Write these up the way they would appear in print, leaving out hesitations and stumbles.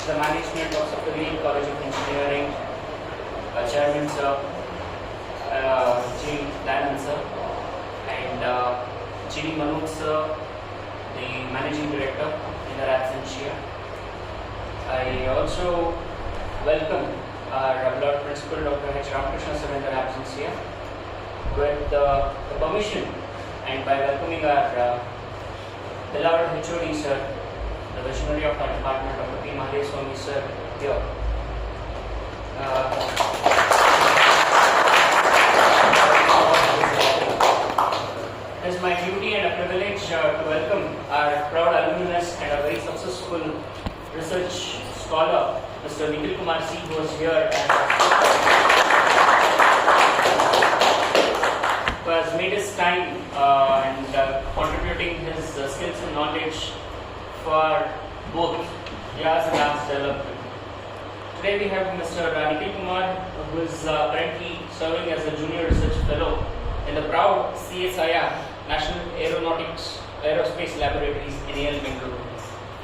the management of Saptagiri College of Engineering, Chairman Sir, G. Dayanand Sir, and G. Manoj Sir, the Managing Director in their absentia. I also welcome our beloved Principal Dr. H. Ramakrishna Sir in their absentia. With the permission and by welcoming our beloved HOD Sir, the visionary of our department, Dr. P. Mahadeswamy Sir, here. It is my duty and a privilege to welcome our proud alumnus and a very successful research scholar, Mr. Nikhil Kumar C, who is here and who has made his time and contributing his skills and knowledge for both YAS and ARTS development. Today we have Mr. Nikhil Kumar, who is currently serving as a junior research fellow in the proud CSIR, National Aerospace Laboratories, NAL Bengaluru.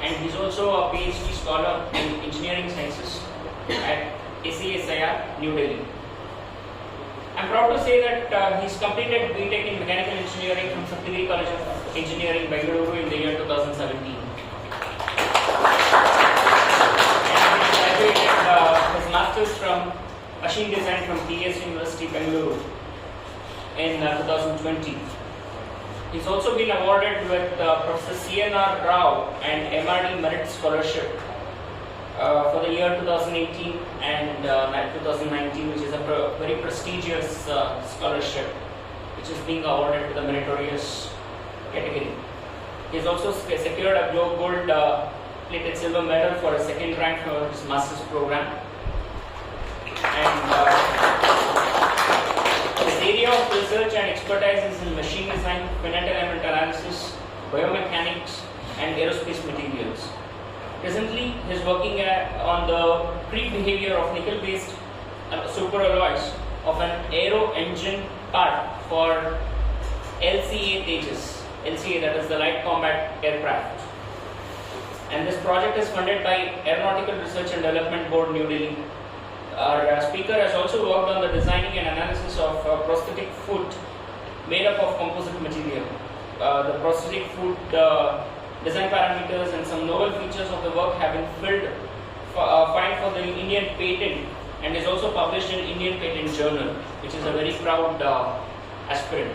And he's also a PhD scholar in engineering sciences at ACSIR, New Delhi. I'm proud to say that he's completed BTech in Mechanical Engineering from Saptagiri College of Engineering, Bengaluru in the year 2017. And he graduated his Masters from Machine Design from TS University, Bengaluru in 2020. He's also been awarded with Professor CNR Rao and MRD Merit Scholarship for the year 2018 and 2019, which is a very prestigious scholarship which is being awarded to the meritorious category. He has also secured a gold plated silver medal for a second rank for his master's program. And his area of research and expertise is in machine design, finite element analysis, biomechanics, and aerospace materials. Presently, he is working on the pre-behavior of nickel-based superalloys of an aero engine part for LCA Tejas. LCA, that is the Light Combat Aircraft. And this project is funded by Aeronautical Research and Development Board, New Delhi. Our speaker has also worked on the designing and analysis of prosthetic foot made up of composite material. The prosthetic foot design parameters and some novel features of the work have been filed for the Indian patent and is also published in Indian Patent Journal, which is a very proud aspirant.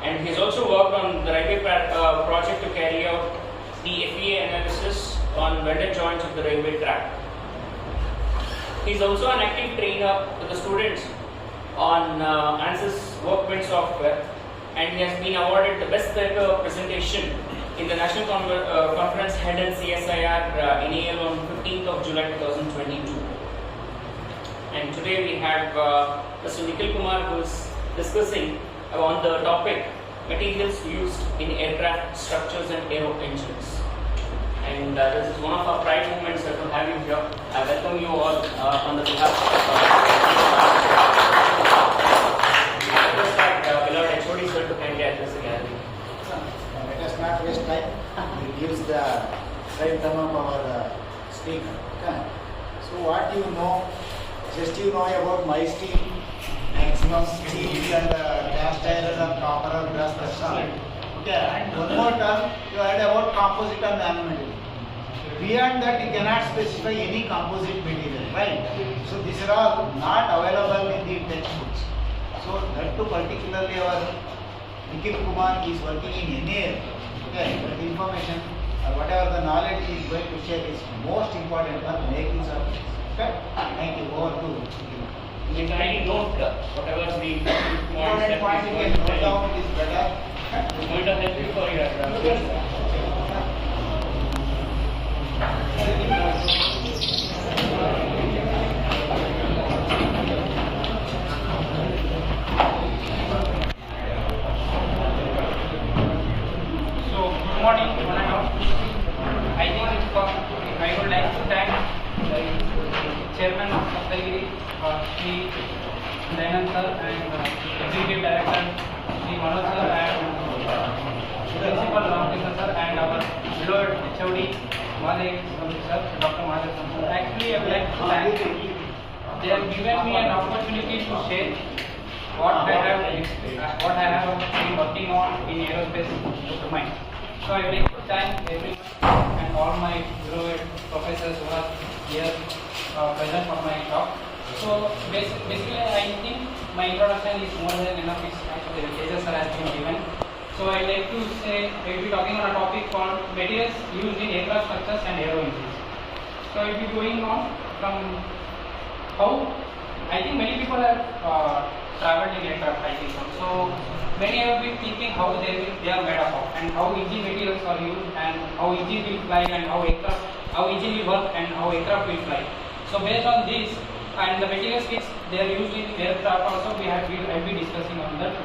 And he's also worked on the railway project to carry out the FEA analysis on welded joints of the railway track. He's also an active trainer to the students on ANSYS Workbench software, and he has been awarded the best paper presentation in the National Conference held in CSIR NAL on 15th of July 2022. And today we have Mr. Nikhil Kumar, who is discussing on the topic materials used in aircraft structures and aero engines. And this is one of our pride moments to have you here. I welcome you all on the behalf of I request that beloved HOD sir to kindly address the gallery. Let us not waste time. It gives the right term of our speaker. Okay. So what you know, just you know about my steel, maximum steel and cast iron and copper or brass pressure. Okay. And one more term, you heard about composite and nanomaterial. Beyond that, you cannot specify any composite material, right? So these are all not available in the textbooks. So that too particularly our Nikhil Kumar is working in NAL. Okay, but the information or whatever the knowledge he is going to share is most important for making use of this. Okay, thank you. Over to Nikhil. You can kindly note whatever the Important point you can note down is better. It's going to help you for your Good morning. I think I would like to thank the chairman of Saptagiri, Sri Dayanand sir, and executive director Sri Manoj sir, and principal Ramakrishna sir, and our beloved HOD Mahadev sir, Dr. Mahadev sir. Actually, I would like to thank. They have given me an opportunity to share what I have been working on in aerospace domain. So I would like to thank everyone and all my beloved professors who are here present for my talk. So basically, I think my introduction is more than enough. It's actually the pages that has been given. So I like to say I will be talking on a topic called materials used in aircraft structures and aero engines. So I will be going on from how I think many people have traveled in aircraft. I think so. Many have been thinking how they are made up of and how engine materials are used and how engine will fly and how engine will work and how aircraft will fly. So based on this and the materials which they are used in aircraft also I will be discussing on that.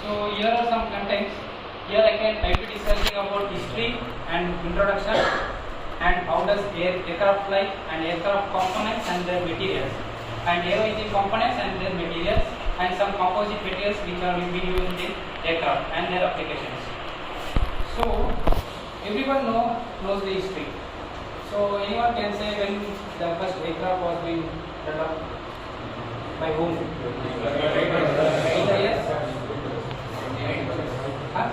So here are some contents. Here I will be discussing about history and introduction and how does aircraft fly and aircraft components and their materials and aero engine components and their materials and some composite materials which are will be used in aircraft and their applications. So everyone knows the history. So anyone can say when the first aircraft was being developed by whom? In the years? Huh?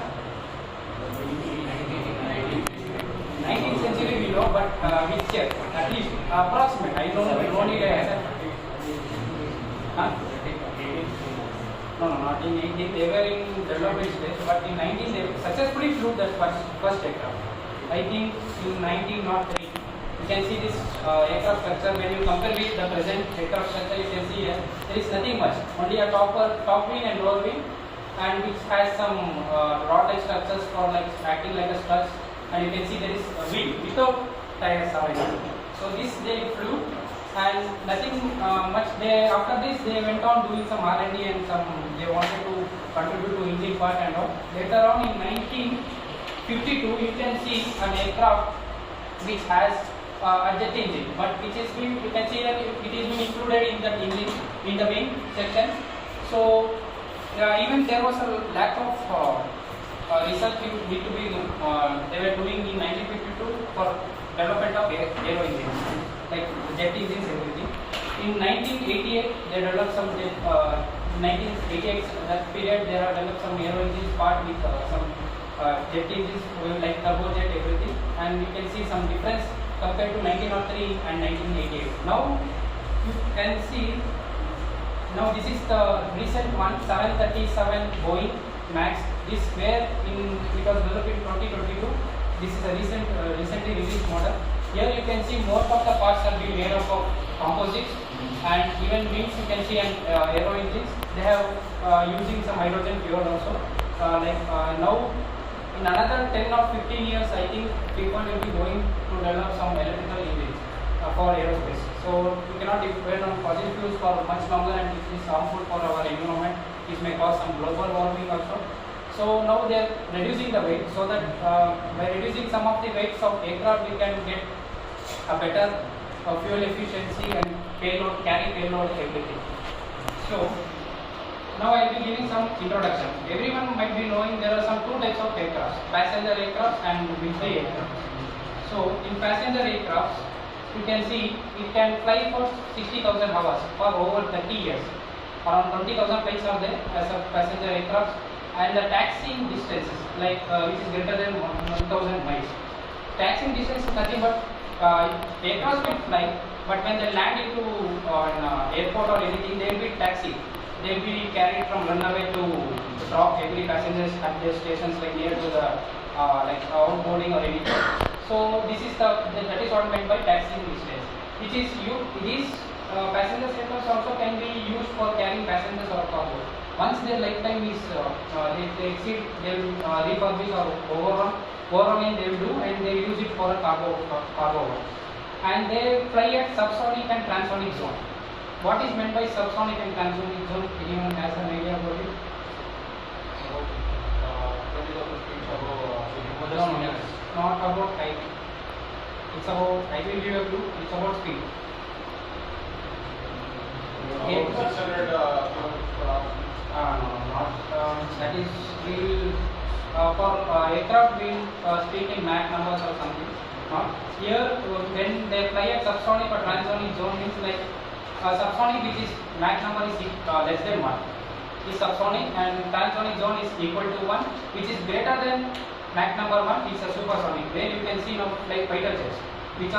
19th century we know, but which year? At least approximate. I don't know. We don't need a huh? No, not in 18th. They were in development stage, but in 19th they successfully flew that first aircraft. I think in 1903. You can see this aircraft structure. When you compare with the present aircraft structure, you can see here there is nothing much. Only a top wing and lower wing, and which has some rod-like structures for like acting like a struts. And you can see there is a wheel without tires or anything. So this they flew, and nothing much. After this they went on doing some R&D and some they wanted to contribute to engine part and all. Later on in 1952, you can see an aircraft which has a jet engine, but which is been, you can see that it is been included in that engine in the wing section. So even there was a lack of research need to be they were doing in 1952 for development of aero engines like jet engines everything. In 1988 they developed some jet. 1988 that period they have developed some aero engines part with some jet engines like turbojet everything, and you can see some difference compared to 1903 and 1988. Now you can see. Now this is the recent one, 737 Boeing Max. This where it was developed in 2022. This is a recently released model. Here you can see most of the parts are being made up of composites, and even wings you can see and aero engines. They have using some hydrogen fuel also. Now in another 10 or 15 years, I think people will be going to develop some electrical engines for aerospace. So we cannot depend on fossil fuels for much longer, and it is harmful for our environment. This may cause some global warming also. So now they are reducing the weight, so that by reducing some of the weights of aircraft, we can get a better fuel efficiency and carry payload everything. So now I will be giving some introduction. Everyone might be knowing there are some two types of aircraft: passenger aircraft and military aircraft. So in passenger aircraft, you can see it can fly for 60,000 hours for over 30 years. Around 20,000 flights are there as a passenger aircraft, and the taxiing distances which is greater than 1,000 miles. Taxiing distance is nothing but aircraft will fly, but when they land into an airport or anything, they will be taxied. They will be carried from runway to drop every passengers at their stations like near to the outboarding or anything. So this is that is what meant by taxiing distance. These passenger aircraft also can be used for carrying passengers or cargo. Once their lifetime is they exceed, they will refurbish or overhauling they will do, and they use it for a cargo. And they fly at subsonic and transonic zone. What is meant by subsonic and transonic zone? Anyone has an idea about it? Not about height. It's about, I will give you a clue, it's about speed. 600 that is, we will, for aircraft we will speak in Mach numbers or something. Here, when they fly at subsonic or transonic zone, means like subsonic, which is Mach number is less than 1, is subsonic, and transonic zone is equal to 1, which is greater than Mach number 1 is a supersonic. Where you can see now like fighter jets, which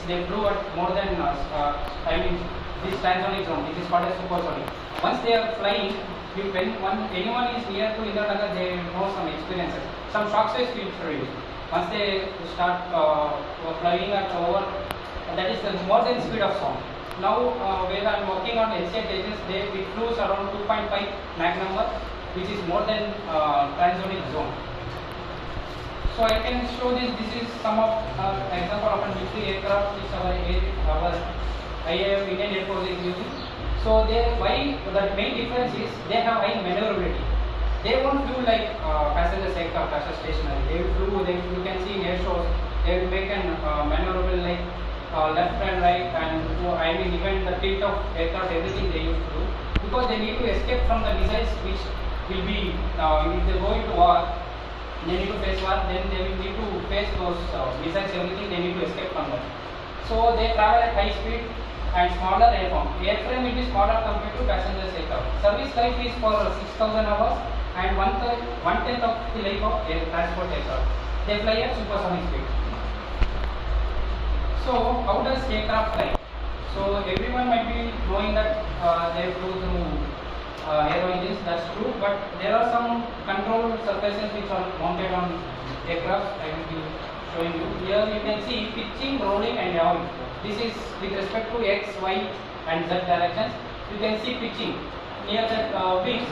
they flew at more than this transonic zone, which is called as supersonic. Once they are flying, when anyone is near to Indranagar, they know some experiences. Some shock waves will produce. Once they start flying at over, that is the more than speed of sound. Now, where I am working on LCA gauges, it flew around 2.5 Mach number, which is more than transonic zone. So I can show this. This is some of example of a military aircraft which our IAF Indian Air Force is using. So why the main difference is they have high maneuverability. They won't flew like passenger aircraft as a stationary. They will flew. You can see in air shows. They will make an maneuverable like left and right, and even the tilt of aircraft, everything they used to do, because they need to escape from the missiles which will be if they go into war. They need to face war, then they will need to face those missiles, everything they need to escape from that. So they travel at high speed and smaller airframe. Airframe will be smaller compared to passenger aircraft. Service life is for 6,000 hours and one-tenth of the life of air transport aircraft. They fly at supersonic speed. So how does aircraft fly? So everyone might be knowing that they flew through aero engines, that's true, but there are some control surfaces which are mounted on aircraft. I will be showing you. Here you can see pitching, rolling and yawing. This is with respect to X, Y and Z directions. You can see pitching near the wings.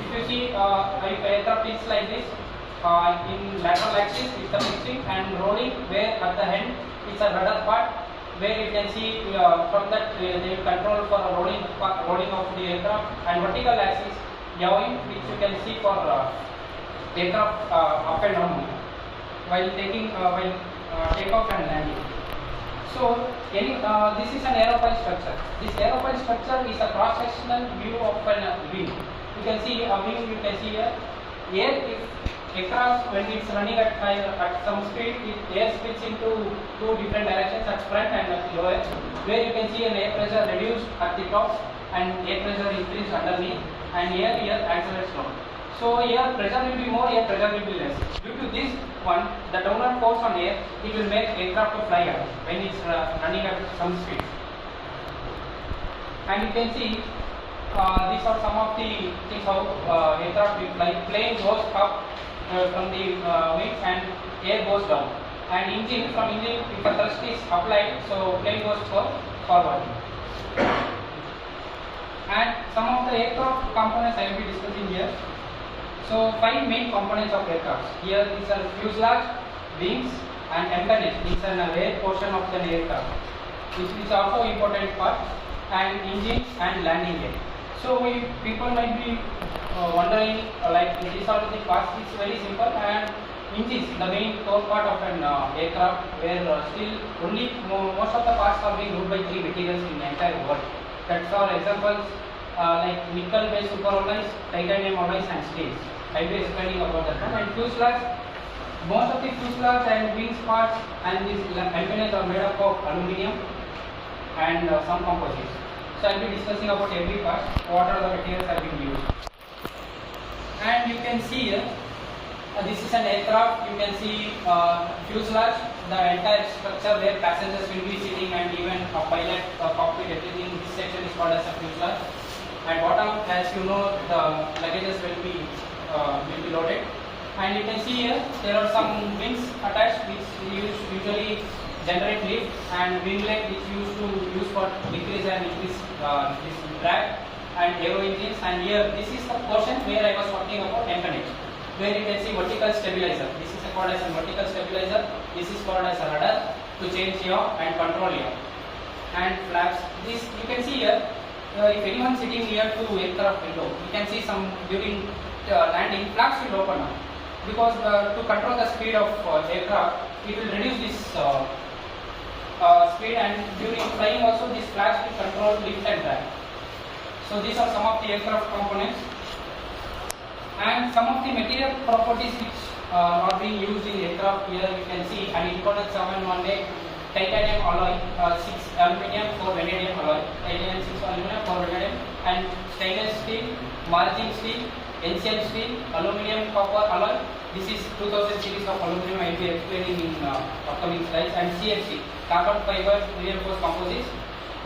If you see if aircraft is like this, in lateral axis it's the pitching, and rolling where at the end it's a rudder part, where you can see from that they will control for rolling of the aircraft, and vertical axis yawing, which you can see for aircraft up and down while takeoff and landing. So this is an aerofoil structure. This aerofoil structure is a cross-sectional view of a wing. You can see a wing. You can see here. If aircraft, when it's running at some speed, air splits into two different directions, at front and at lower, where you can see an air pressure reduced at the top and air pressure increased underneath, and here accelerates down. So here pressure will be more, here pressure will be less. Due to this one, the downward force on air, it will make aircraft to fly up when it's running at some speed. And you can see these are some of the things how aircraft will fly. Plane goes up from the wings and air goes down. And engine, from engine, if a thrust is applied, so plane goes forward. And some of the aircraft components I will be discussing here. So 5 main components of aircraft. Here these are fuselage, wings and empennage. It's an rear portion of the aircraft, which is also important part, and engine and landing gear. So people might be wondering like these are the parts. It's very simple, and engines, the main core part of an aircraft, where still only most of the parts are being moved by 3 materials in the entire world. That's our examples like nickel based superalloys, titanium alloys and steels. I will be explaining about that one. And fuselage, most of the fuselage and wings parts and these empennage are made up of aluminium and some composites. So I will be discussing about every part, what are the materials that have been used. And you can see here, this is an aircraft. You can see fuselage, the entire structure where passengers will be sitting, and even a pilot, cockpit, everything. This section is called as a fuselage. And bottom, as you know, the luggages will be loaded. And you can see here there are some wings attached which usually generate lift, and wing leg which use for decrease and increase this drag, and aero engines. And here this is the portion where I was talking about empennage, where you can see vertical stabilizer. This is called as a vertical stabilizer. This is called as a rudder to change yaw and control yaw. And flaps. This you can see here. If anyone sitting near to aircraft window, you can see some during landing, flaps will open up, because to control the speed of aircraft, it will reduce this speed, and during flying also these flaps will control lift and drag. So these are some of the aircraft components, and some of the material properties which are being used in aircraft. Here you can see an imported 718 titanium alloy, 6 aluminium for vanadium alloy, titanium 6 aluminium for vanadium, and stainless steel, margin steel, NCM steel, aluminium copper alloy. This is 2000 series of aluminium I will be explaining in upcoming slides, and CFC, carbon fiber reinforced composites.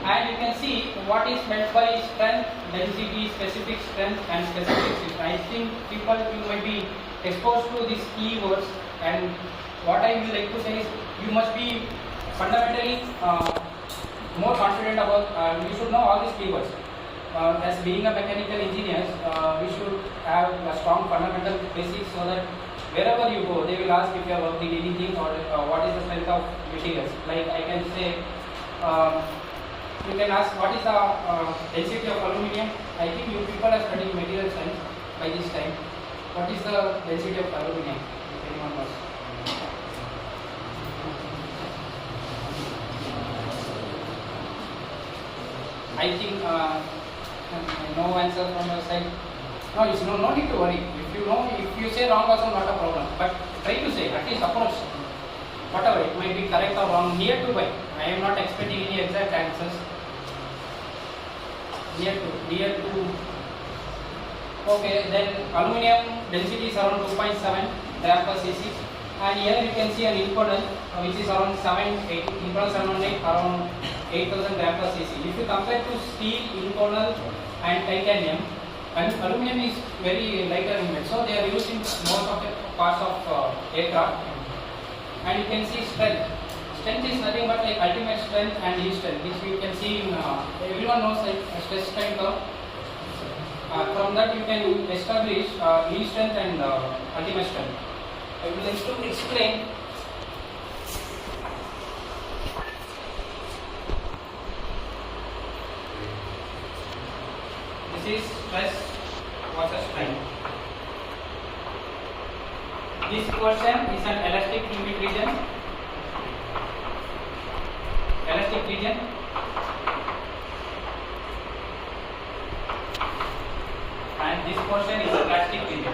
And you can see what is meant by strength, density, specific strength and specific strength. I think people you might be exposed to these keywords, and what I would like to say is you must be fundamentally more confident about, you should know all these keywords. As being a mechanical engineer, we should have a strong fundamental basis so that wherever you go, they will ask if you have worked in anything or what is the strength of materials. Like I can say, you can ask what is the density of aluminium. I think you people are studying material science by this time. What is the density of aluminium? If anyone knows. I think no answer from your side. No, it's no need to worry. If you know, if you say wrong also not a problem. But try to say, at least approach. Whatever, it might be correct or wrong, near to by. I am not expecting any exact answers. Near to. Okay, then aluminium density is around 2.7 gram per cc. And here you can see an impedance which is around 718 around 8000 gram per cc. If you compare to steel, inconel and titanium, and aluminium is very lighter in weight, so they are used in most of the parts of aircraft. And you can see strength. Strength is nothing but like ultimate strength and yield strength, which you can see in everyone knows like stress strain curve. From that you can establish yield strength and ultimate strength. I would like to explain. This is stress versus strain. This portion is an elastic fluid region. Elastic region. And this portion is a plastic region.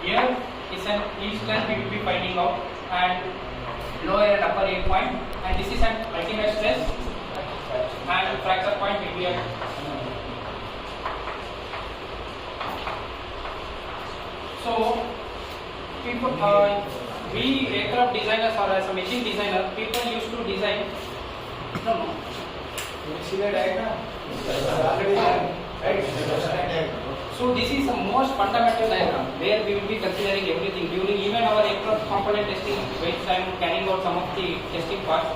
Here is an yield strength we will be finding out, and lower and upper yield point, and this is an ultimate stress, and fracture point will be at. So, people, we aircraft designers or as a machine designer, people used to design. No. You see the diagram? Already done, right? So this is the most fundamental diagram where we will be considering everything during even our aircraft component testing. When I am carrying out some of the testing parts,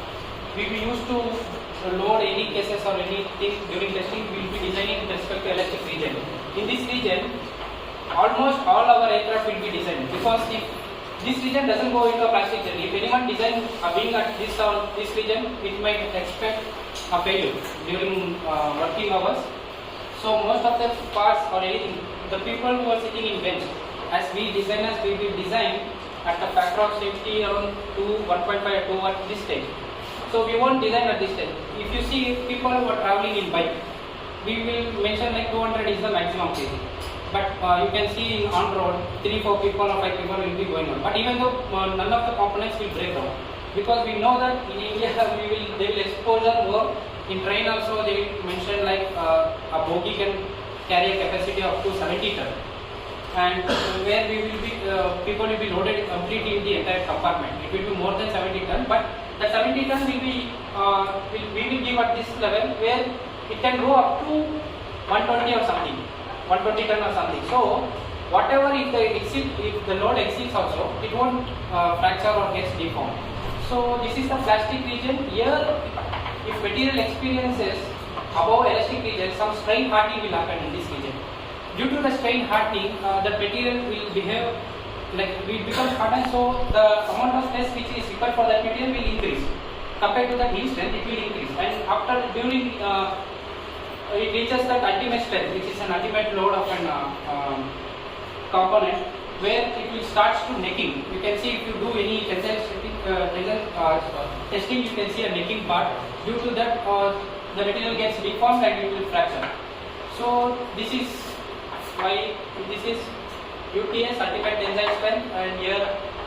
we will used to load any cases or anything during testing. We will be designing with respect to elastic region. In this region, almost all our aircraft will be designed, because if this region doesn't go into a plastic region, if anyone design being at this or this region, it might expect a failure during working hours. So most of the parts or anything, the people who are sitting in bench, as we designers, we will design at a factor of safety around 1.5 or 2 at this stage. So we won't design at this stage. If you see people who are traveling in bike, we will mention like 200 is the maximum kg. But you can see on road, 3-4 people or 5 people will be going on. But even though none of the components will break down, because we know that in India they will exposure more. In train also they will mention like a bogie can carry a capacity of up to 70 ton, and where we will be people will be loaded completely in the entire compartment. It will be more than 70 ton, but the 70 ton will be we will give at this level where it can go up to 120 or something, 120 ton or something. So whatever if the load exceeds also, it won't fracture or gets deformed. So this is the plastic region. Here, if material experiences above elastic region, some strain hardening will happen in this region. Due to the strain hardening, the material will behave like it becomes hardened, so the amount of stress which is required for that material will increase. Compared to the yield strength, it will increase. And after during it reaches that ultimate strength, which is an ultimate load of an component, where it will start to necking. You can see if you do any testing, you can see a necking part. Due to that, the material gets deformed and it will fracture. So this is why this is UTA certified tensile strength and here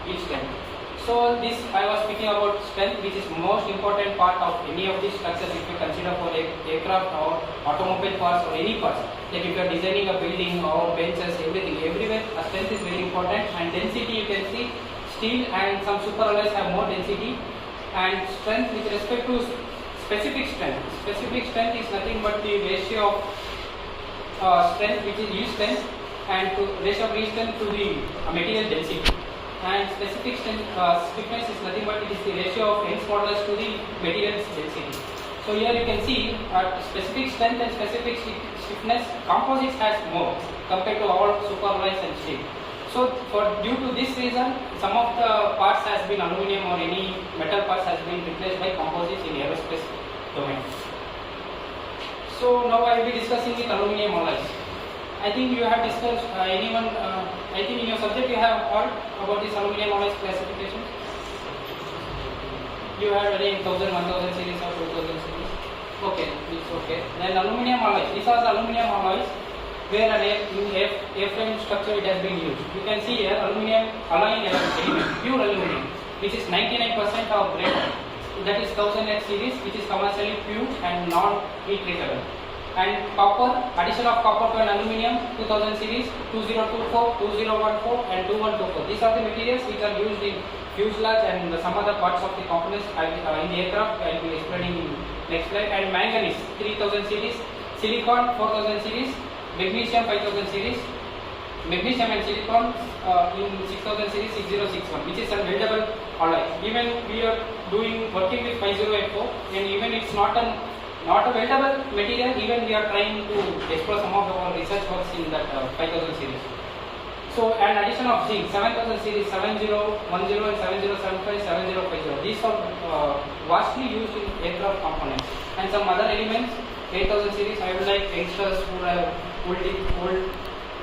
yield strength. So this I was speaking about strength, which is most important part of any of these structures if you consider for aircraft or automobile parts or any parts. Like if you are designing a building or benches, everything, everywhere strength is very important. And density, you can see steel and some superalloys have more density. And strength with respect to specific strength. Specific strength is nothing but the ratio of strength, which is yield strength, and to ratio of yield strength to the material density. And specific strength, stiffness is nothing but it is the ratio of Young's modulus to the material's density. So here you can see specific strength and specific stiffness, composites has more compared to all superalloys and steel. So due to this reason, some of the parts has been aluminum or any metal parts has been replaced by composites in aerospace domain. So now I will be discussing with aluminum alloys. I think you have discussed I think in your subject you have heard about this aluminum alloys classification. You have read 1000, 1000 series or 2000 series. Okay, it's okay. Then aluminum alloys. These are the aluminum alloys where an airframe structure it has been used. You can see here aluminum alloying element, pure aluminum, which is 99% of grade. That is 1000H series, which is commercially pure and non-heat treatable. And copper, addition of copper to an aluminum 2000 series, 2024, 2014 and 2124. These are the materials which are used in fuselage and some other parts of the components in the aircraft. I will be explaining in next slide. And manganese 3000 series, silicon 4000 series, magnesium 5000 series, magnesium and silicon in 6000 series 6061, which is a weldable alloy. Even we are working with 5084 and even it's not a weldable material, even we are trying to explore some of our research works in that 5000 series. So an addition of zinc 7000 series 7010 and 7075, 7050. These are vastly used in aircraft components. And some other elements 8000 series. I would like youngsters who would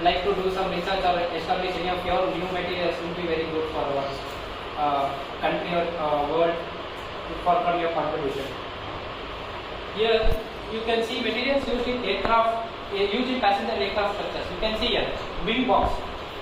like to do some research or establish any of your new materials will be very good for our country or world from your contribution. Here you can see materials used in aircraft, used in passenger aircraft structures. You can see here wing box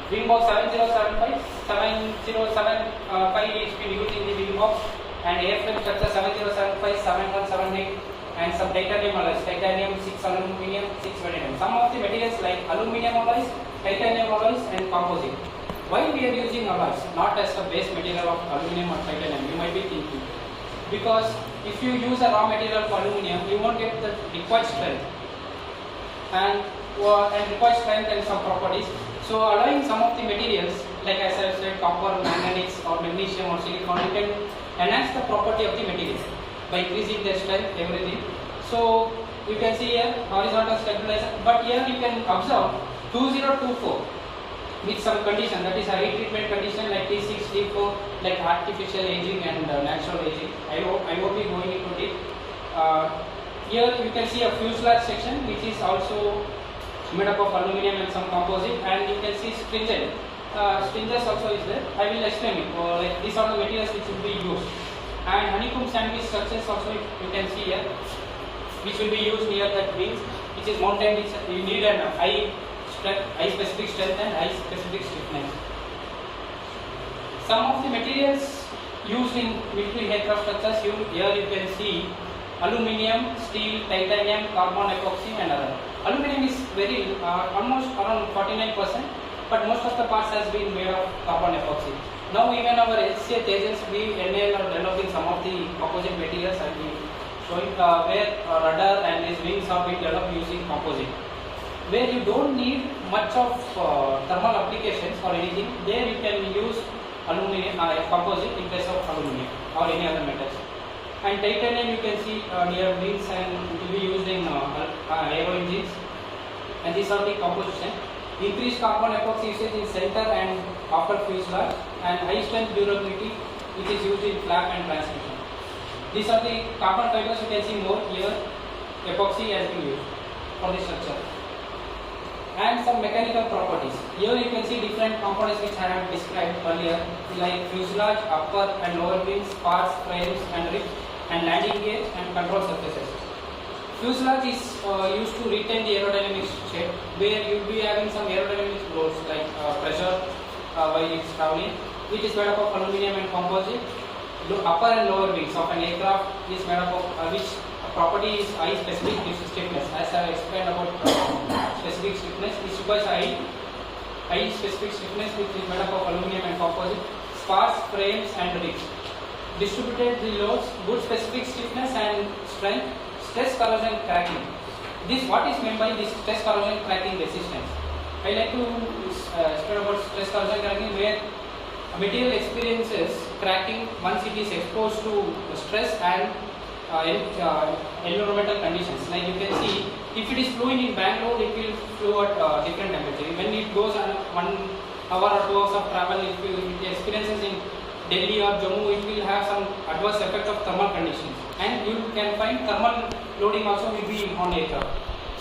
7075, 7075 is been used in the wing box, and airframe structure 7075, 7178, and some titanium alloys, titanium 6 aluminum 6 vanadium. Some of the materials like aluminum alloys, titanium alloys, and composite. Why we are using alloys, not as a base material of aluminum or titanium? You might be thinking. Because if you use a raw material for aluminum, you won't get the required strength and required strength and some properties. So allowing some of the materials, like as I said, copper, manganese or magnesium or silicon, you can enhance the property of the material by increasing their strength, everything. So you can see here horizontal stabilizer, but here you can observe 2024 with some condition, that is a heat treatment condition like T6, T4, like artificial aging and natural aging. I won't be going into it. Here you can see a fuselage section which is also made up of aluminum and some composite, and you can see stringent. Stringers also is there. I will explain it. Like these are the materials which will be used. And honeycomb sandwich structures also you can see here, which will be used near that wings, which is mounted. You need an high specific strength and high specific stiffness. Some of the materials used in military aircraft structures, here you can see aluminum, steel, titanium, carbon epoxy and other. Aluminum is very almost around 49%, but most of the parts has been made of carbon epoxy. Now even our HCA Tejas, we are developing some of the composite materials and we showing where rudder and these wings have been developed using composite. Where you don't need much of thermal applications or anything, there you can use aluminum composite in place of aluminum or any other metals. And titanium you can see near wings and it will be used in aero engines. And these are the composition. Increased carbon epoxy usage in center and after fuselage, and high strength durability which is used in flap and transmission. These are the carbon fibers, you can see more here. Epoxy has been used for this structure. And some mechanical properties. Here you can see different components which I have described earlier, like fuselage, upper and lower wings, parts, frames and ribs, and landing gears and control surfaces. Fuselage is used to retain the aerodynamic shape, where you will be having some aerodynamic loads like pressure while it's traveling. It is made up of aluminum and composite. Upper and lower wings of an aircraft is made up of which property is eye specific stiffness. As I explained about specific stiffness, it requires eye specific stiffness, which is made up of aluminum and composite. Spars, frames, and ribs. Distributed the loads, good specific stiffness and strength. Stress corrosion cracking. This what is meant by this stress corrosion cracking resistance? I like to explain about stress corrosion cracking, where material experiences cracking once it is exposed to stress and environmental conditions. Like you can see, if it is flowing in Bangalore, it will flow at different temperature. When it goes on 1 hour or 2 hours of travel, if it experiences in Delhi or Jammu, it will have some adverse effect of thermal conditions. And you can find thermal loading also will be on aircraft.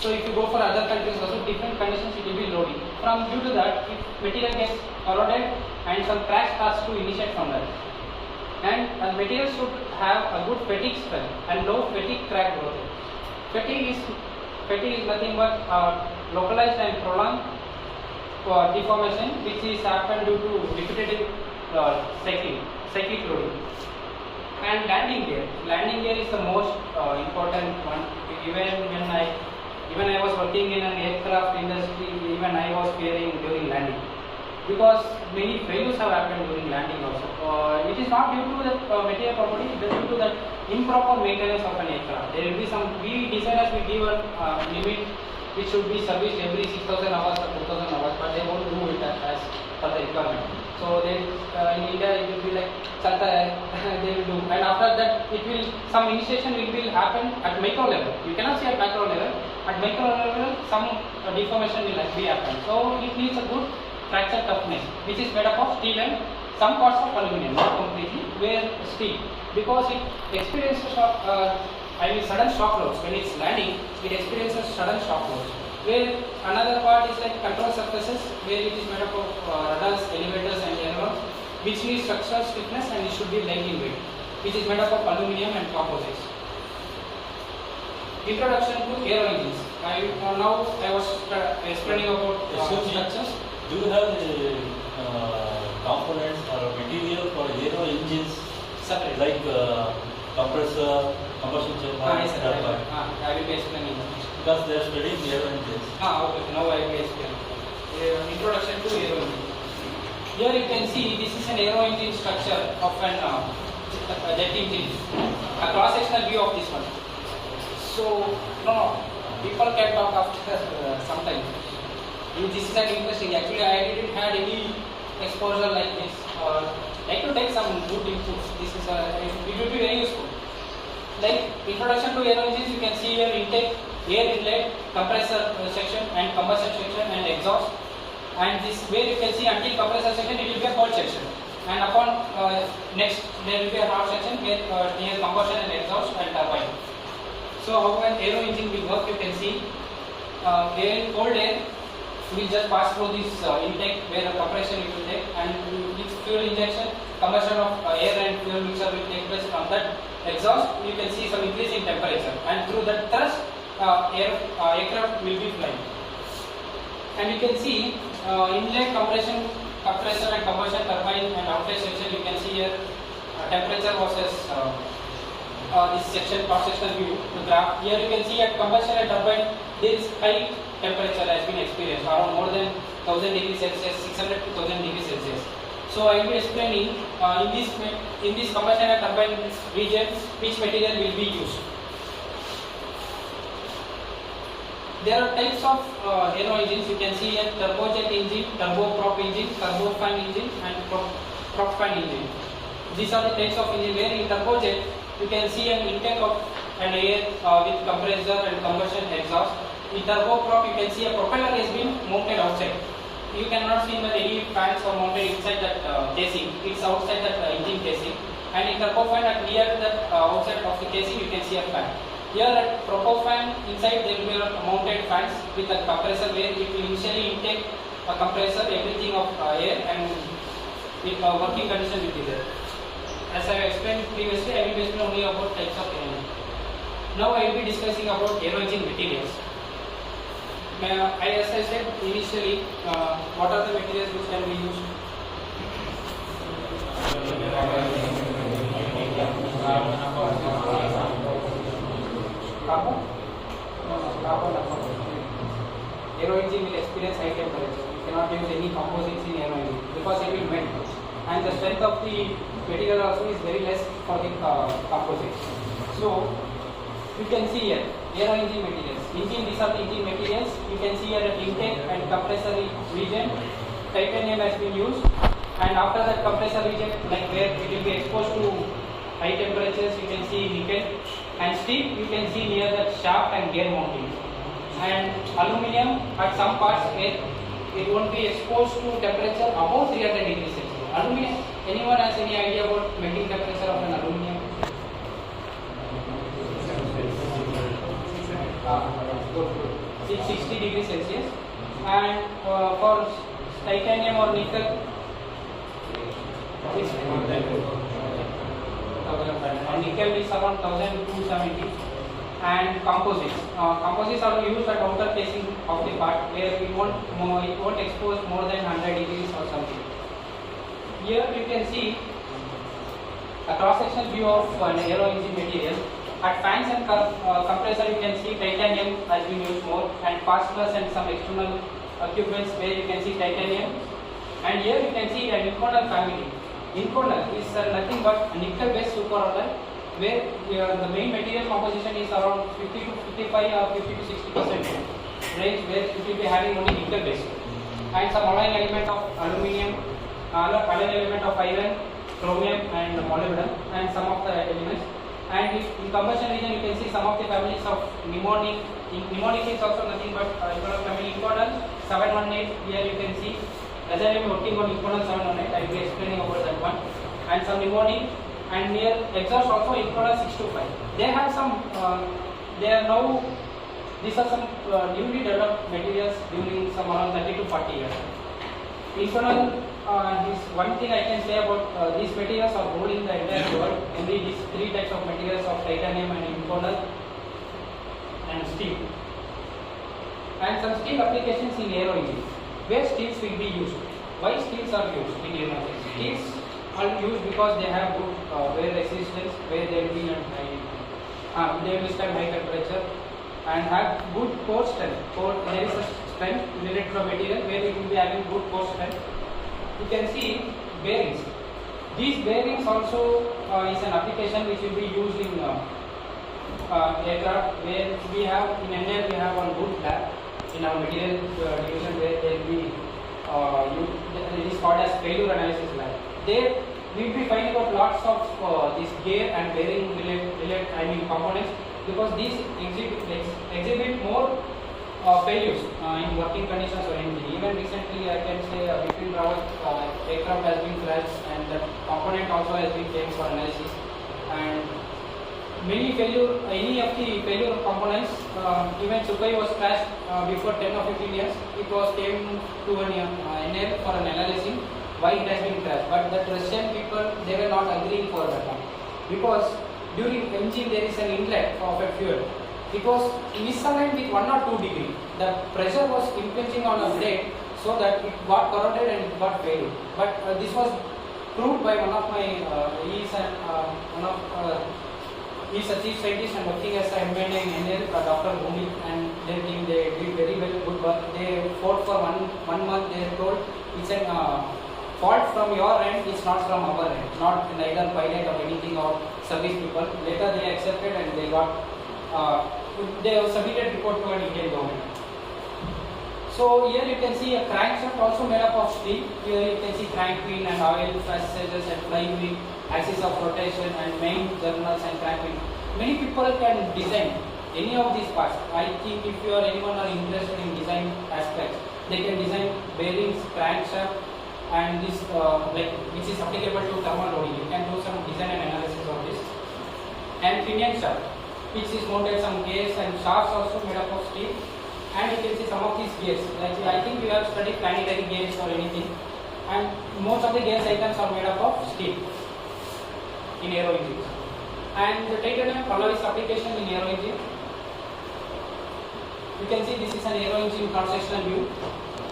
So if you go for other countries also, different conditions it will be loading. Due to that, if material gets corroded and some crack starts to initiate from that. And material should have a good fatigue strength and low fatigue crack growth. Fatigue is nothing but localized and prolonged deformation, which is happened due to repetitive cyclic loading. And landing gear is the most important one. Even I was working in an aircraft industry, even I was fearing during landing, because many failures have happened during landing also. It is not due to that material property, it is due to that improper maintenance of an aircraft. There will be some, we designers will give a limit which should be serviced every 6,000 hours or 2,000 hours, but they won't do it as per the requirement. So they in India it will be like Chalta hai, they will do, and after that it will, some initiation will happen at micro level. You cannot see at macro level. At micro level, some deformation will be happen. So it needs a good fracture toughness, which is made up of steel and some parts of aluminum, not completely, where steel, because it experiences sudden shock loads. When it's landing, it experiences sudden shock loads. Where another part is like control surfaces, where it is made up of radars, elevators and ailerons, which needs structural stiffness and it should be light in weight, which is made up of aluminum and composites. Introduction to aero engines. Now I was explaining about structures. Do you have components or material for aero engines Separate. like compressor, combustion chamber, Yes, sir. turbine? I will be explaining. Because they are studying aero engines. Okay. Now I will explain. Introduction to aero engine. Here you can see this is an aero engine structure of an jet engine. A cross-sectional view of this one. So people can talk after some time. This is an interesting. Actually, I didn't had any exposure like this. Like to take some good inputs. This is it will be very useful. Like introduction to aero engines, you can see here intake, air inlet, compressor section, and combustion section and exhaust. And this where you can see until compressor section, it will be a cold section. And upon next, there will be a hot section where near combustion and exhaust and turbine. So how an aero engine will work, you can see cold air will just pass through this intake where a compression will take, and with fuel injection, combustion of air and fuel mixture will take place. From that exhaust, you can see some increase in temperature, and through that thrust, aircraft will be flying. And you can see inlet compression, compressor and combustion turbine and outlet section. You can see here temperature versus this section, cross-sectional view, the graph. Here you can see at combustion and turbine, there is high temperature has been experienced, around more than 1000 degrees Celsius, 600 to 1000 degrees Celsius. So I will be explaining in this combustion and turbine region which material will be used. There are types of aero engines. You can see a turbojet engine, turboprop engine, turbofan engine, and propfan engine. These are the types of engine. Where in turbojet you can see an intake of an air with compressor and combustion exhaust. In turboprop you can see a propeller has been mounted outside. You cannot see that any fans are mounted inside that casing. It's outside that engine casing. And in turbofan, at near that outside of the casing, you can see a fan. Here at turbofan, inside there will be mounted fans with a compressor where it will initially intake a compressor, everything of air, and with working condition will be there. As I explained previously, I will be explaining only about types of engine. Now I will be discussing about aero engine materials. As I said initially, what are the materials which can be used? Carbon? Carbon. Aero engine will experience high temperature. You cannot use any composites in aero engine because it will melt. And the strength of the material also is very less for the composites. So you can see here aero engine materials. These are the engine materials. You can see here at intake and compressor region, titanium has been used. And after that compressor region, like where it will be exposed to high temperatures, you can see nickel. And steel, you can see near the shaft and gear mounting. And aluminium, at some parts, it won't be exposed to temperature above 300 degrees Celsius. Aluminium, anyone has any idea about melting temperature of an aluminium? 60 degrees Celsius. And for titanium or nickel, nickel is around 1270. And composites. Composites are used at outer facing of the part where it won't expose more than 100 degrees or something. Here you can see a cross-sectional view of an aero engine material. At fans and compressor you can see titanium has been used more, and fasteners and some external equipments where you can see titanium. And here you can see an Inconel family. Inconel is nothing but nickel-based superalloy, where the main material composition is around 50 to 55 or 50 to 60% range, where it will be having only nickel based, and some alloying element of aluminium, alloying element of iron, chromium and molybdenum, and some of the elements. And in combustion region you can see some of the families of mnemonic. Mnemonic is also nothing but family Inconel 718. Here you can see as I am working on Inconel 718, I will be explaining about that one, and some mnemonic. And near exhaust also Inconel 625. They have some, these are some newly developed materials during some around 30 to 40 years. Inconel is one thing I can say about these materials are ruling the entire world. Only these three types of materials of titanium and Inconel and steel. And some steel applications in aero engine, where steels will be used. Why steels are used in aero engine? Steels are used because they have good wear resistance, where they will be they will stand high temperature and have good core strength. There is a strength related to the material where it will be having good core strength. You can see bearings. These bearings also is an application which will be used in aircraft, where we have in India we have one good lab in our material division where there will be it is called as failure analysis lab. There we will be finding out lots of this gear and bearing related components, because these exhibit more failures in working conditions or anything. Even recently I can say between travel aircraft has been crashed and the component also has been taken for analysis, and many failure, any of the failure components, even Sukhoi was crashed before 10 or 15 years. It was came to an NL for an analysis why it has been crashed. But the Russian people, they were not agreeing for that one, because during engine there is an inlet of a fuel. It was misaligned with 1 or 2 degree. The pressure was impinging on a blade, so that it got corroded and it got failed. But this was proved by one of my he's a chief scientist and working as a M&A engineer, Dr. Bhumi, and their team, they did very well, good work. They fought for one month. They told it's a fault from your end, it's not from our end, not neither pilot or anything or service people. Later they accepted and they got they have submitted report to an Indian government. So here you can see a crankshaft also made up of steel. Here you can see crank wheel and oil passages and flywheel, axis of rotation and main journals and crank wheel. Many people can design any of these parts. I think if you are anyone are interested in design aspects, they can design bearings, crankshaft, and this which is applicable to thermal loading. You can do some design and analysis of this. And pinion shaft, which is mounted some gears and shafts also made up of steel. And you can see some of these gears. Like I think you have studied planetary gears or anything. And most of the gears items are made up of steel in aero engines. And the titanium alloys application in aero engine. You can see this is an aero engine cross-sectional view.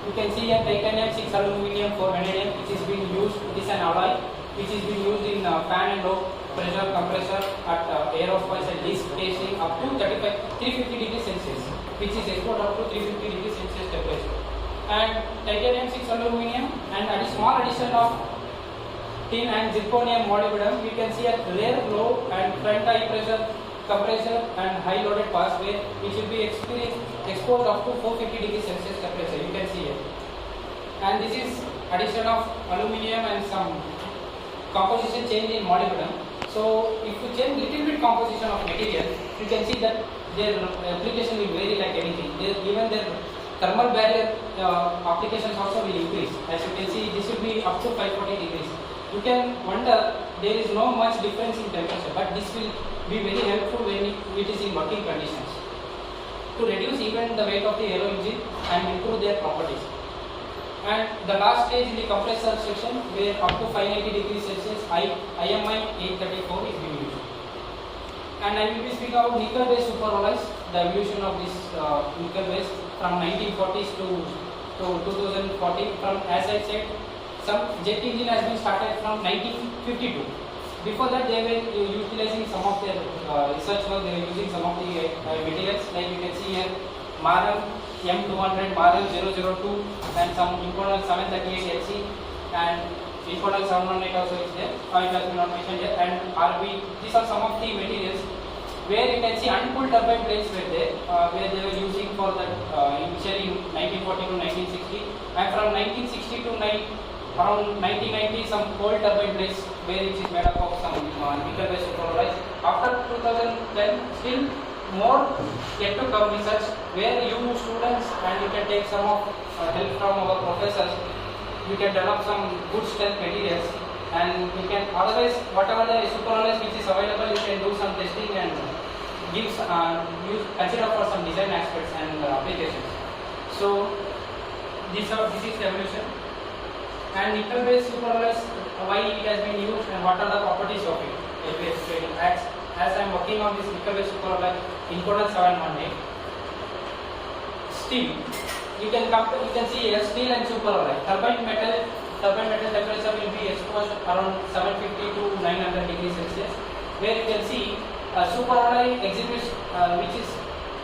You can see a titanium 6 aluminum 4 vanadium which is being used. It is an alloy which is being used in fan and low pressure compressor at aerofoils and disc casing up to 350 degrees Celsius, which is exported up to 350 degrees Celsius temperature. And titanium 6 aluminum and a small addition of tin and zirconium molybdenum, we can see a rare low and front high pressure compressor and high loaded pass where it should be exposed up to 450 degrees Celsius temperature. You can see it. And this is addition of aluminum and some composition change in molybdenum. So if you change little bit composition of material, you can see that their application will vary like anything. Even their thermal barrier applications also will increase. As you can see, this will be up to 540 degrees. You can wonder there is no much difference in temperature, but this will be very helpful when it is in working conditions to reduce even the weight of the aero engine and improve their properties. And the last stage in the compressor section where up to 590 degrees Celsius IMI 834 is being used. And I will be speaking about nickel based superalloys, the evolution of this nickel based from 1940s to 2040. From, as I said, some jet engine has been started from 1952. Before that, they were utilizing some of their research work. They were using some of the materials, like you can see here, Marel M200, Marel 002, and some Inconel 738 LC, and Inconel 718 also is there. It has been not mentioned here. And RB. These are some of the materials where you can see uncooled turbine blades were there, where they were using for that initially in 1940 to 1960, and from 1960 to around 1990 some cold turbine blades where it is made up of some nickel based superalloys. After 2010, still more yet to come research where you students and you can take some of help from our professors. You can develop some good strength materials, and you can otherwise whatever the superalloys which is available, you can do some testing and consider for some design aspects and applications. So this is the evolution. And nickel based superalloys, why it has been used and what are the properties of it. As I am working on this nickel based superalloy Inconel 718, steel, you can see here steel and superalloy. Turbine metal temperature will be exposed around 750 to 900 degrees Celsius, where you can see superalloy exhibits which is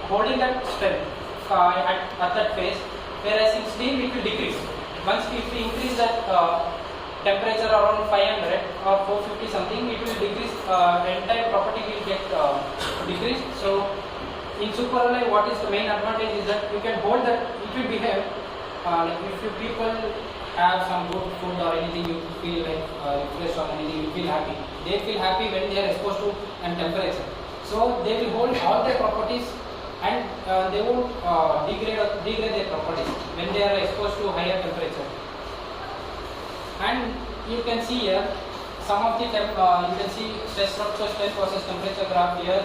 holding that strength at that phase, whereas in steel it will decrease. Once if we increase that temperature around 500 or 450 something, it will decrease, entire property will get decreased. So in superalloy, what is the main advantage is that you can hold that, it will behave like if you people have some good food or anything, you feel like refreshed or anything, you feel happy. They feel happy when they are exposed to an temperature. So they will hold all their properties and they will degrade their properties when they are exposed to higher temperature. And you can see here some of the you can see stress structure strength versus temperature graph here.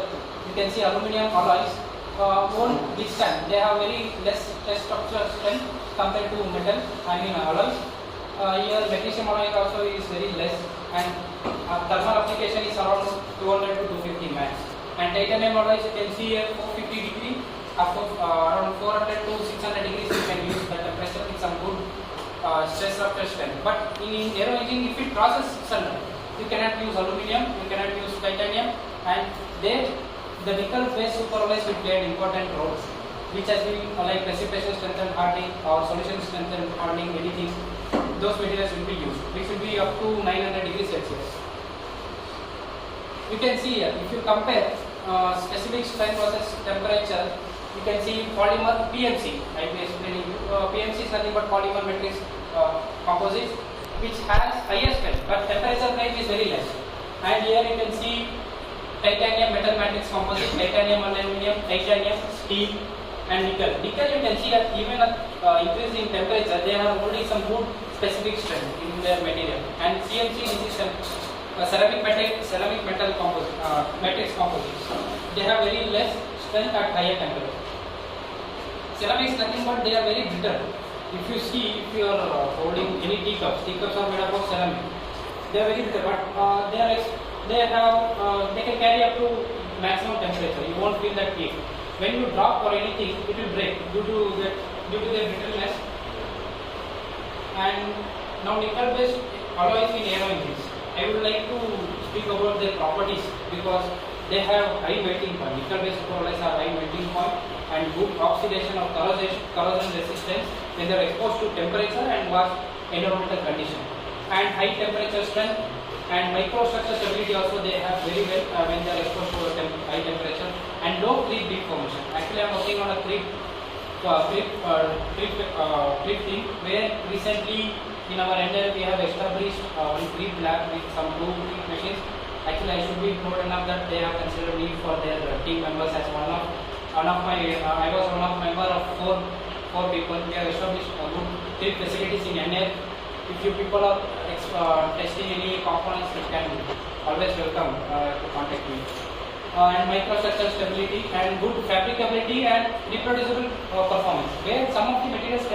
You can see aluminum alloys won't withstand. They have very less stress structure strength compared to metal. Alloys. Here magnesium alloy also is very less, and thermal application is around 200 to 250 max. And titanium alloys, you can see here 450 degree up to around 400 to 600 degrees you can use the temperature with some good stress structure strength. But in aero engine, if it crosses 600, you cannot use aluminum, you cannot use titanium, and there the nickel based superalloys will play an important role, which has been like precipitation strength and hardening or solution strength and hardening, anything. Those materials will be used, which will be up to 900 degrees Celsius. You can see here, if you compare specific strength versus temperature, you can see polymer PMC. I will be explaining you. PMC is nothing but polymer matrix composite, which has higher strength, but temperature range is very less. And here you can see titanium metal matrix composite, titanium aluminum, titanium, steel, and nickel. Nickel, you can see that even at increase in temperature, they are holding some good specific strength in their material. And CMC, this is ceramic metal composite, matrix composites. They have very less strength at higher temperature. Ceramics is nothing but they are very brittle. If you see, if you are holding any teacups are made up of ceramic. They are very brittle, but they are they can carry up to maximum temperature. You won't feel that heat. When you drop or anything, it will break due to their brittleness. And now nickel-based alloys in aero engines. I would like to speak about their properties because they have high melting point. Nickel-based alloys are high melting point and good oxidation of corrosion resistance when they are exposed to temperature and harsh environmental condition. And high temperature strength and microstructure stability also they have very well when they are exposed to high temperature and low creep deformation. Actually, I am working on a creep thing where recently in our NL we have established one creep lab with some 2 creep machines. Actually, I should be proud enough that they have considered me for their team members as one of my. I was one of member of four people. We have established good creep facilities in NL. If you people are testing any components, you can always welcome to contact me. And microstructure stability and good fabricability and reproducible performance. Where some of the materials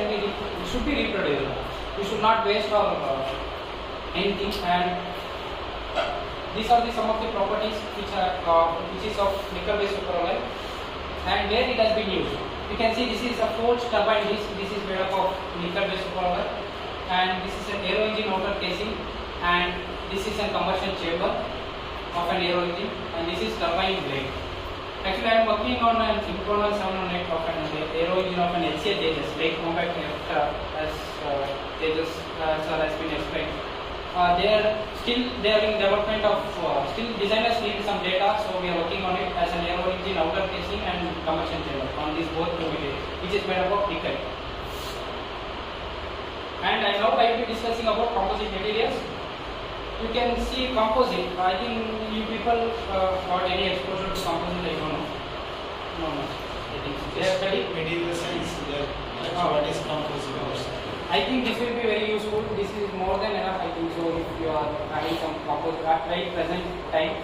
should be reproducible. You should not waste or anything. And these are some of the properties which is of nickel-based superalloy and where it has been used. You can see this is a forged turbine disc. This is made up of nickel-based superalloy. And this is an aero engine outer casing, and this is a combustion chamber of an aero engine, and this is turbine blade. Actually, I am working on an synchronal 718 of an aero engine of an LCA Tejas, light combat aircraft, as Tejas sir has been explained. They are in development of still designers need some data, so we are working on it as an aero engine outer casing and combustion chamber on these both two materials, which is made up of nickel. And now I will be discussing about composite materials. You can see composite. I think you people got any exposure to composite? I don't know. No. I think they have studied Material science, what is composite? I think this will be very useful. This is more than enough. I think so. If you are having some composite at present time,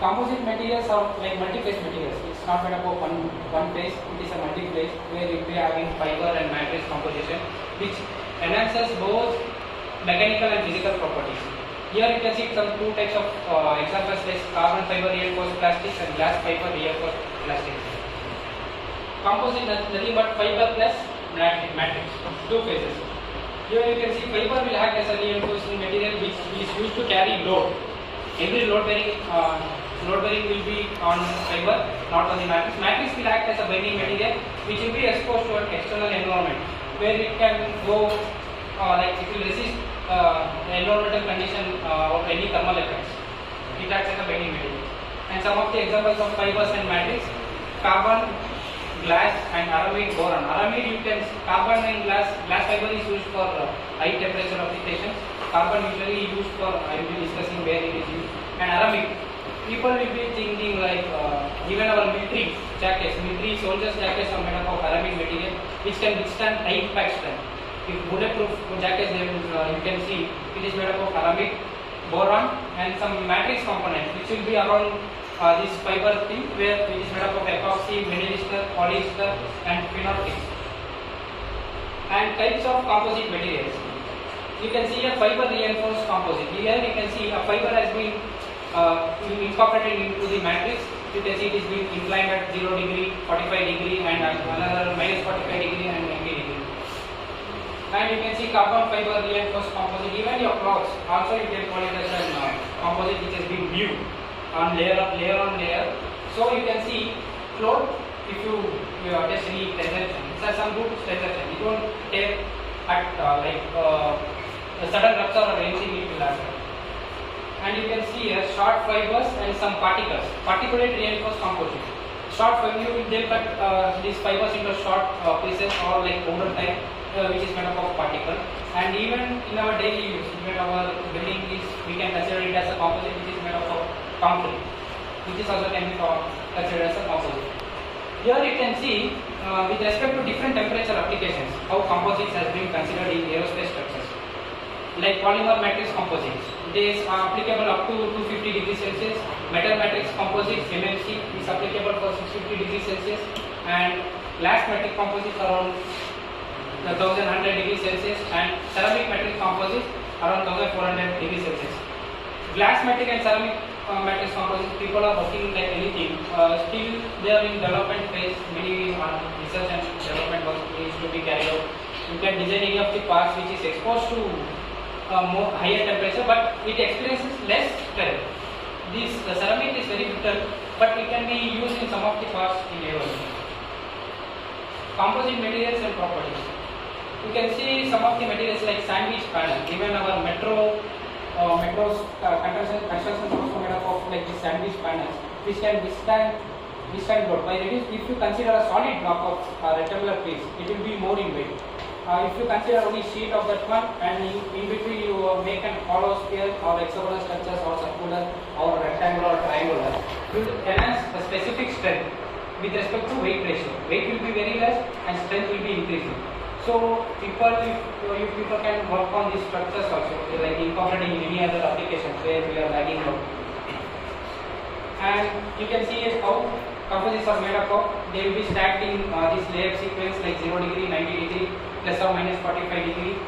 composite materials are like multi-phase materials. It's not made up of one phase. It is a multi-phase where you will be having fiber and matrix composition, which enhances both mechanical and physical properties. Here you can see some 2 types of examples like carbon fiber reinforced plastics and glass fiber reinforced plastics. Composite nothing but fiber plus matrix, 2 phases. Here you can see fiber will act as a reinforcing material which is used to carry load. Every load bearing will be on fiber, not on the matrix. Matrix will act as a binding material which will be exposed to an external environment, where it can go like it will resist the environmental condition or any thermal effects. It acts as a binding material. And some of the examples of fibers and matrix: carbon, glass, and aramid, boron. Carbon and glass fiber is used for high temperature applications. Carbon usually used for, I will be discussing where it is used. And aramid, people will be thinking like even our military jackets, military soldiers' jackets are made up of aramid material which can withstand high impact strength. If bulletproof jackets, you can see it is made up of aramid, boron, and some matrix components which will be around this fiber thing where it is made up of epoxy, vinyl ester, polyester, and phenol tips. And types of composite materials. You can see a fiber reinforced composite. Here you can see a fiber has been incorporated into the matrix. You can see it is being inclined at 0 degree, 45 degree, and another minus 45 degree and 90 degree. And you can see carbon fiber reinforced composite. Even your clothes also you can call it as a composite which has been glued on layer on layer. So you can see cloth, if you test any tension, it has some good tension. It won't tear at a sudden rupture or anything it will happen. And you can see here short fibers and some particles, particulate reinforced composite. Short fiber, you will cut these fibers into short pieces or like powder type, which is made up of particle. And even in our daily use, even our building is, we can consider it as a composite which is made up of concrete, which is also can be considered as a composite. Here you can see with respect to different temperature applications, how composites has been considered in aerospace structures. Like polymer matrix composites, they are applicable up to 250 degrees Celsius. Metal matrix composites MMC is applicable for 650 degrees Celsius, and glass matrix composites around 1100 degrees Celsius, and ceramic matrix composites around 1400 degrees Celsius. Glass matrix and ceramic matrix composites, people are working like anything. Still, they are in development phase. Many research and development work needs to be carried out. You can design any of the parts which is exposed to more higher temperature, but it experiences less strength. This ceramic is very brittle, but it can be used in some of the parts in aerosolization. Composite materials and properties. You can see some of the materials like sandwich panel. Even our metro's construction is also made up of like the sandwich panels, which can withstand load. By that is, if you consider a solid block of rectangular piece, it will be more in weight. If you consider only sheet of that one, and in between you make an hollow sphere or hexagonal structures or circular or rectangular or triangular, you will enhance a specific strength with respect to weight ratio. Weight will be very less and strength will be increasing. So people, if people can work on these structures also, like incorporating in any other applications where we are lagging out. And you can see how composites are made up of. They will be stacked in this layup sequence like 0 degree, 90 degree, plus or minus 45 degree,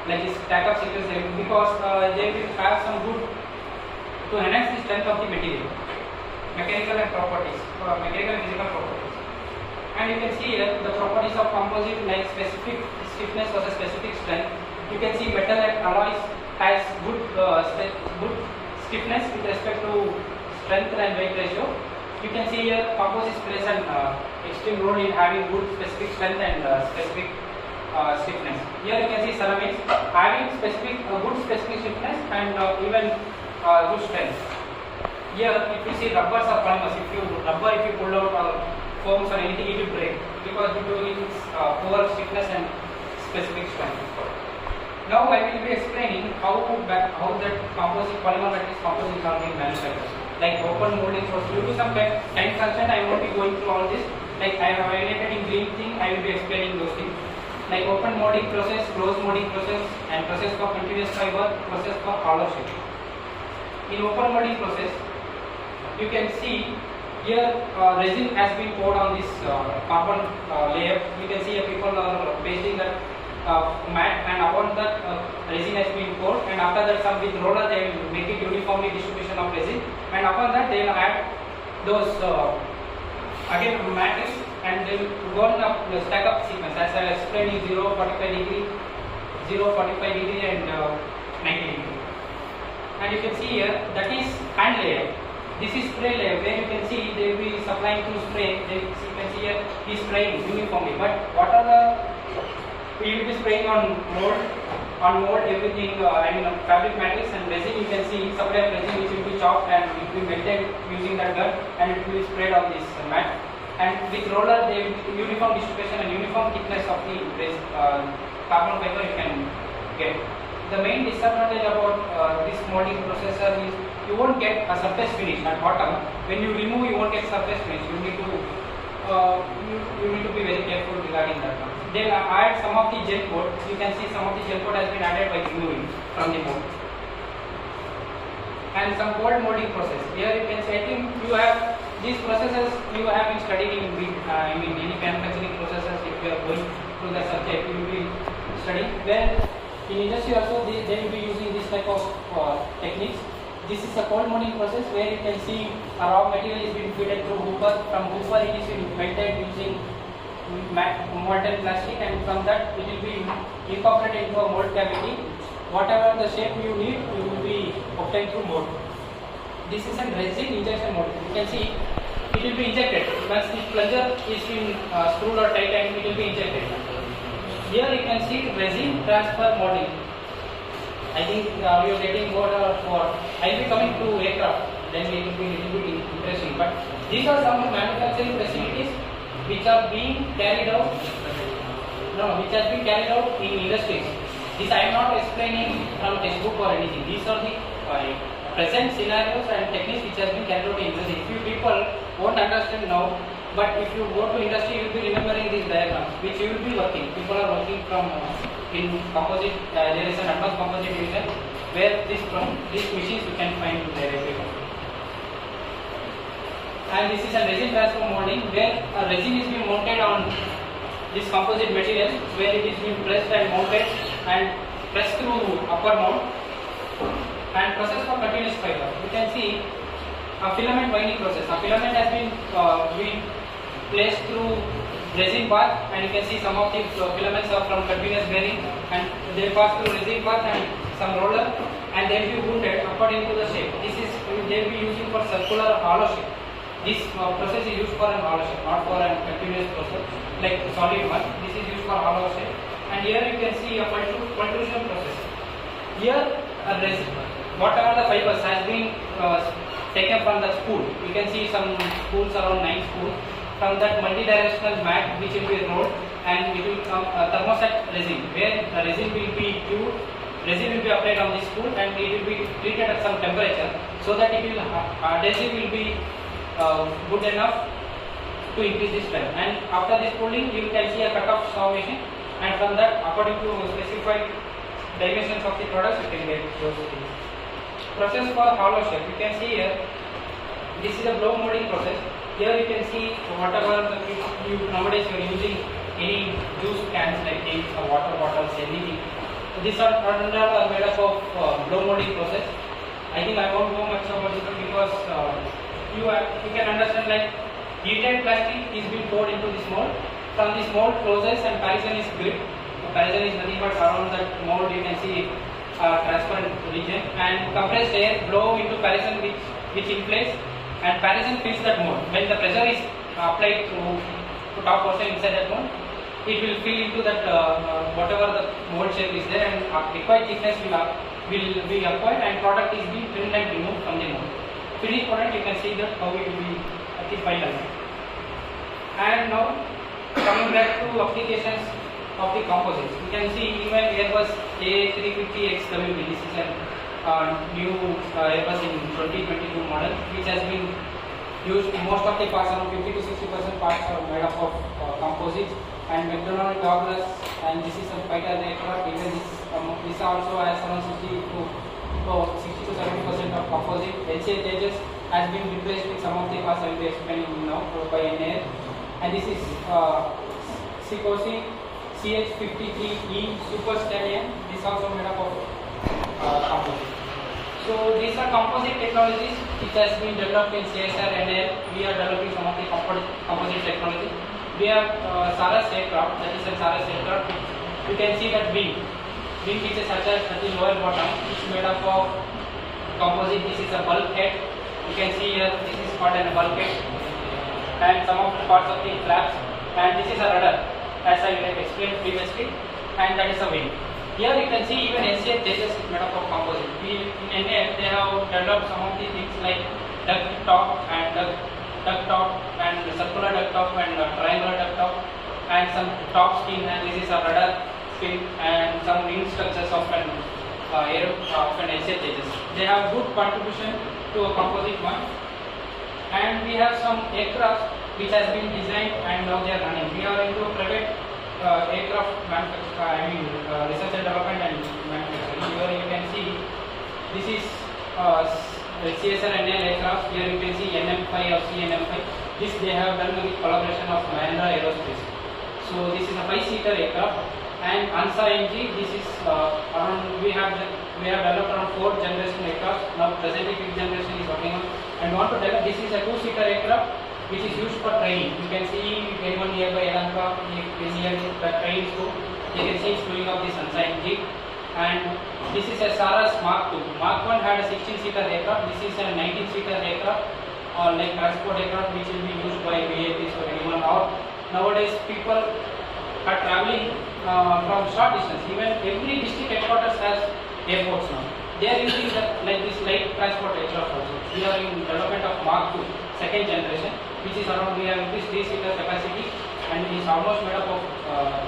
like this stack up sequence, because they will have some good to enhance the strength of the material, mechanical and properties, mechanical and physical properties. And you can see here the properties of composite like specific stiffness versus specific strength. You can see metal and alloys has good stiffness with respect to strength and weight ratio. You can see here composites plays an extreme role in having good specific strength and specific stiffness. Here you can see ceramics having good specific stiffness and even good strength. Here if you see rubbers or polymers, if you pull out foams or anything, it will break because due to its poor stiffness and specific strength. Now I will be explaining how that composite polymer matrix composites are being manufactured. Like open molding process. Due to some time constraint, I won't be going through all this. Like I have highlighted in green thing, I will be explaining those things. Like open molding process, closed molding process, and process for continuous fiber, process for hollow shape. In open molding process, you can see here resin has been poured on this carbon layer. You can see people are pasting that mat, and upon that resin has been poured, and after that some with roller they will make it uniformly distribution of resin, and upon that they will add those again matrix, and they will go on the stack up sequence as I explained in 0, 45 degree, 0, 45 degree and 90 degree. And you can see here that is hand layer. This is spray layer where you can see they will be supplying through spray. You can see here he is spraying uniformly. But what are the we will be spraying on mold everything. Fabric matrix and resin. You can see supply of resin which will be chopped and it will be melted using that gun, and it will be sprayed on this mat. And with roller, they will uniform distribution and uniform thickness of the carbon fiber you can get. The main disadvantage about this molding processor is you won't get a surface finish at bottom. When you remove, you won't get surface finish. You need to be very careful regarding that. Then add some of the gel coat. You can see some of the gel coat has been added by removing from the mold. And some cold molding process. Here you can see, I think you have these processes you have been studying in any manufacturing processes. If you are going through the subject, you will be studying. Where in industry also they will be using this type of techniques. This is a cold molding process where you can see a raw material is being fed through hooper. From hooper it is being melted using molten plastic, and from that it will be incorporated into a mold cavity. Whatever the shape you need, you will be obtained through mold. This is a resin injection mold. You can see it will be injected. Once the plunger is being screwed or tight, and it will be injected. Here you can see resin transfer molding. I think we are getting more for. I will be coming to aircraft, then it will be a little bit interesting. But these are some manufacturing facilities which are being carried out. Which has been carried out in industries. This I am not explaining from textbook or anything. These are the present scenarios and techniques which has been carried out in industry. If you people won't understand now, but if you go to industry, you will be remembering these diagrams, which you will be working. People are working from in composite. There is an advanced composite division where these machines you can find there everywhere. And this is a resin transfer molding where a resin is being mounted on this composite material, where it is being pressed and mounted and pressed through upper mount, and process for continuous fiber. You can see a filament winding process. A filament has been placed through resin bath, and you can see some of the filaments are from continuous bearing, and they pass through resin bath and some roller, and they will be wounded according to the shape. This is they will be using for circular or hollow shape. This process is used for an hollow shape, not for a continuous process like solid one. This is used for hollow shape. And here you can see a pultrusion process. Here whatever the fibers has been taken from the spool. You can see some spools, around 9 spools. From that multi-directional mat which will be rolled, and it will come thermoset resin, where the resin will be cured. Resin will be applied on this spool, and it will be treated at some temperature so that it will adhesive will be good enough to increase the strength. And after this spooling, you can see a cut-off formation, and from that, according to specified dimensions of the products, you can get those things. Process for hollow shape. You can see here. This is a blow molding process. Here you can see whatever nowadays you are using any juice cans like things or water bottles, anything. These are made up of blow molding process. I think I won't go much about it because you can understand like heated plastic is being poured into this mold. From this mold closes and Parisian is built. Parisian is nothing but around that mold you can see transparent region, and compressed air blow into Parisian which inflates, and Parisian fills that mold. When the pressure is applied to top portion inside that mold, it will fill into that whatever the mold shape is there, and required thickness will be acquired, and product is being trimmed and removed from the mold. Finished product, you can see that how it will be at the final. And now coming back to applications of the composites, you can see even Airbus A350XWB. This is a new Airbus in 2022 model, which has been used. Most of the parts, around 50 to 60% parts are made up of composites. And McDonnell Douglas, and this is a fighter aircraft. Even this also has around 60 to 70% of composite. LCA Tejas has been replaced with some of the parts I will be explaining now by NAir. And this is Sikorsky CH-53E Super Stallion. This is also made up of composite. So these are composite technologies which has been developed in CSR and NAir. We are developing some of the composite technology. We have Saras aircraft, that is a Saras aircraft. You can see that wing which is attached at the lower bottom, which is made up of composite. This is a bulkhead. You can see here this is called a bulkhead, and some of the parts of the flaps. And this is a rudder, as I explained previously, and that is a wing. Here you can see even LCA Tejas is made up of composite. In NAir they have developed some of the things like duct top and circular duct top and triangular duct top, and some top skin, and this is a rudder skin, and some wing structures of an LCA Tejas. They have good contribution to a composite one. And we have some aircraft which has been designed and now they are running. We are into private aircraft manufacturing, research and development and manufacturing. Here you can see this is CSR and NAir aircraft. Here you can see NM5 or CNM5. This they have done with collaboration of Mahindra Aerospace. So this is a 5-seater aircraft. And ANSA NG, this is around we have developed around 4th generation aircraft. Now presently 5th generation is working on, and want to develop. This is a 2-seater aircraft which is used for training. You can see anyone nearby Elanka, near the train school, you can see it's doing up this ANSA NG. And this is a Saras Mark II. Mark I had a 16-seater aircraft. This is a 19-seater aircraft, or like transport aircraft, which will be used by VIPs or anyone. Or nowadays people are traveling from short distance. Even every district headquarters has airports now. They are using like this light transport aircraft also. We are in development of Mark II, 2nd generation, which is around, we have increased 3-seater capacity, and it is almost made up of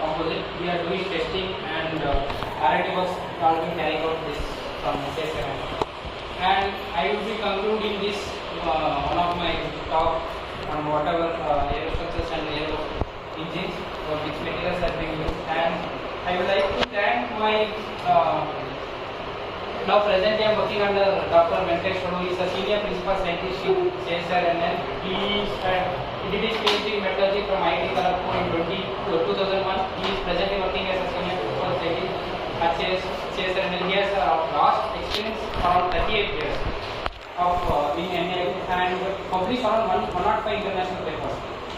composite. We are doing testing and R&D works are being carried out this from CSR. And I will be concluding this one of my talk on whatever aerostructures and aero engines, which materials are being used. And I would like to thank my now presently I am working under Dr. Venkatesh Chodu. He is a senior principal scientist in CSR and NAir. He did his PhD in metallurgy from IIT Kharagpur in 2001. He is presently working as a senior principal scientist at CSR and NAir. He has a vast experience around 38 years of in NAir, and and published around 105 international papers.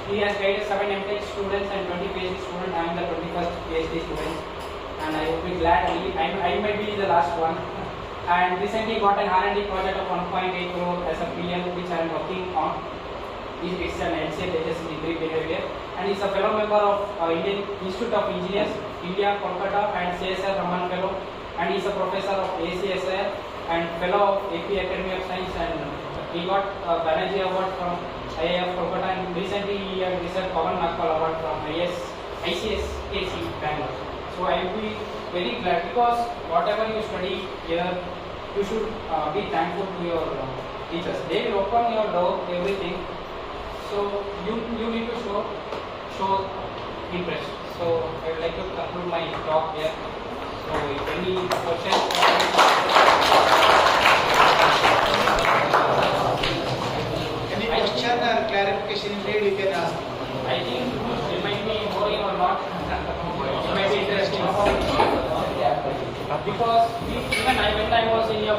He has guided 7 MTech students and 20 PhD students. I am the 21st PhD student, and I would be glad I might be the last one. And recently got an R&D project of 1.8 crore as a PL, which I am working on. It's an NCA Tejas degree behavior, and he's a fellow member of Indian Institute of Engineers, India, Kolkata, and CSR Raman Fellow, and he's a professor of ACSR and fellow of AP Academy of Science, and he got a Banerjee Award from IIF Kolkata, and recently he received Pawan Nagpal Award from ICSKC Bangalore. So I will be very glad, because whatever you study here, you should be thankful to your teachers. They will open your door, everything. So you need to show interest. So I would like to conclude my talk here. So if any questions, Any question or clarification needed, you can ask. I think it might be boring or not. It might be interesting. Because when I was in your